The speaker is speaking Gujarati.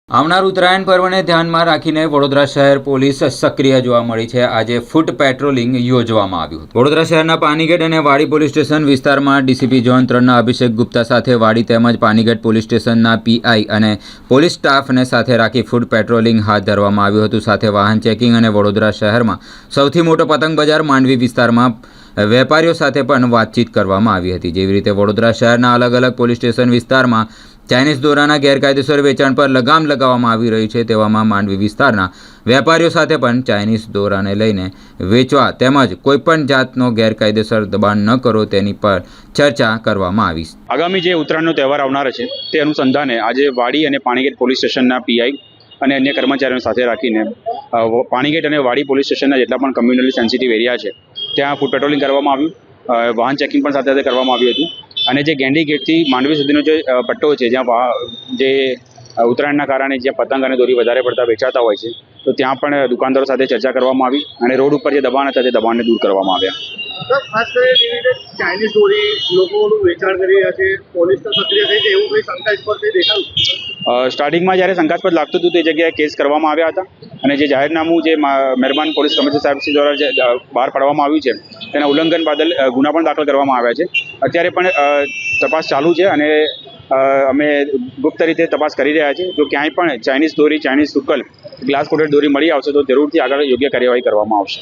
આવનાર ઉત્તરાયણ પર્વને ધ્યાનમાં રાખીને વડોદરા શહેર પોલીસ સક્રિય જોવા મળી છે। આજે ફૂટ પેટ્રોલિંગ યોજવામાં આવ્યું હતું। વડોદરા શહેરના પાનીગેટ અને વાડી પોલીસ સ્ટેશન વિસ્તારમાં ડીસીપી ઝોન 3ના અભિષેક ગુપ્તા સાથે વાડી તેમજ પાનીગેટ પોલીસ સ્ટેશનના પીઆઈ અને પોલીસ સ્ટાફને સાથે રાખી ફૂટ પેટ્રોલિંગ હાથ ધરવામાં આવ્યું હતું। સાથે વાહન ચેકિંગ અને વડોદરા શહેરમાં સૌથી મોટો પતંગ બજાર માંડવી વિસ્તારમાં વેપારીઓ સાથે પણ વાતચીત કરવામાં આવી હતી। જેવી રીતે વડોદરા શહેરના અલગ અલગ પોલીસ સ્ટેશન વિસ્તારમાં ચાઇનીઝ દોરાના ગેરકાયદેસર વેચાણ પર લગામ લગાવવામાં આવી રહી છે। તેવામાં માંડવી વિસ્તારના વેપારીઓ સાથે પણ ચાઇનીઝ દોરાને લઈને વેચવા તેમજ કોઈપણ જાતનો ગેરકાયદેસર દબાણ ન કરો તેની પર ચર્ચા કરવામાં આવી। આગામી જે ઉત્તરાયણનો તહેવાર આવનાર છે તે અનુસંધાને આજે વાડી અને પાણીગેટ પોલીસ સ્ટેશનના પીઆઈ અને અન્ય કર્મચારીઓ સાથે રાખીને પાણીગેટ અને વાડી પોલીસ સ્ટેશનના જેટલા પણ કમ્યુનલી સેન્સિટિવ એરિયા છે ત્યાં ફૂટ પેટ્રોલિંગ કરવામાં આવ્યું, વાહન ચેકિંગ પણ સાથે સાથે કરવામાં આવ્યું હતું। અને જે ગેંડી ગેટથી માંડવી સુધીનો જે પટ્ટો છે જ્યાં જે ઉત્તરાયણના કારણે જ્યાં પતંગ અને દોરી વધારે પડતા વેચાતા હોય છે તો ત્યાં પણ દુકાનદારો સાથે ચર્ચા કરવામાં આવી અને રોડ ઉપર જે દબાણ હતા તે દબાણને દૂર કરવામાં આવ્યા। ખાસ કરીને જેવી રીતે ચાઇનીઝ દોરી લોકોનું વેચાણ કરી રહ્યા છે, પોલીસ તો સક્રિય થઈ છે, એવું કંઈ શંકાસ્પદ કંઈ દેખાયું? સ્ટાર્ટિંગમાં જ્યારે શંકાસ્પદ લાગતું હતું તે જગ્યાએ કેસ કરવામાં આવ્યા હતા અને જે જાહેરનામું જે મહેરબાન પોલીસ કમિશનર સાહેબશ્રી દ્વારા જે બહાર પાડવામાં આવ્યું છે તેના ઉલ્લંઘન બદલ ગુના પણ દાખલ કરવામાં આવ્યા છે। અત્યારે પણ તપાસ ચાલુ છે અને અમે ગુપ્ત રીતે તપાસ કરી રહ્યા છીએ। જો ક્યાંય પણ ચાઇનીઝ દોરી, ચાઇનીઝ સુકલ, ગ્લાસ કોટેડ દોરી મળી આવશે તો જરૂરથી આગળ યોગ્ય કાર્યવાહી કરવામાં આવશે।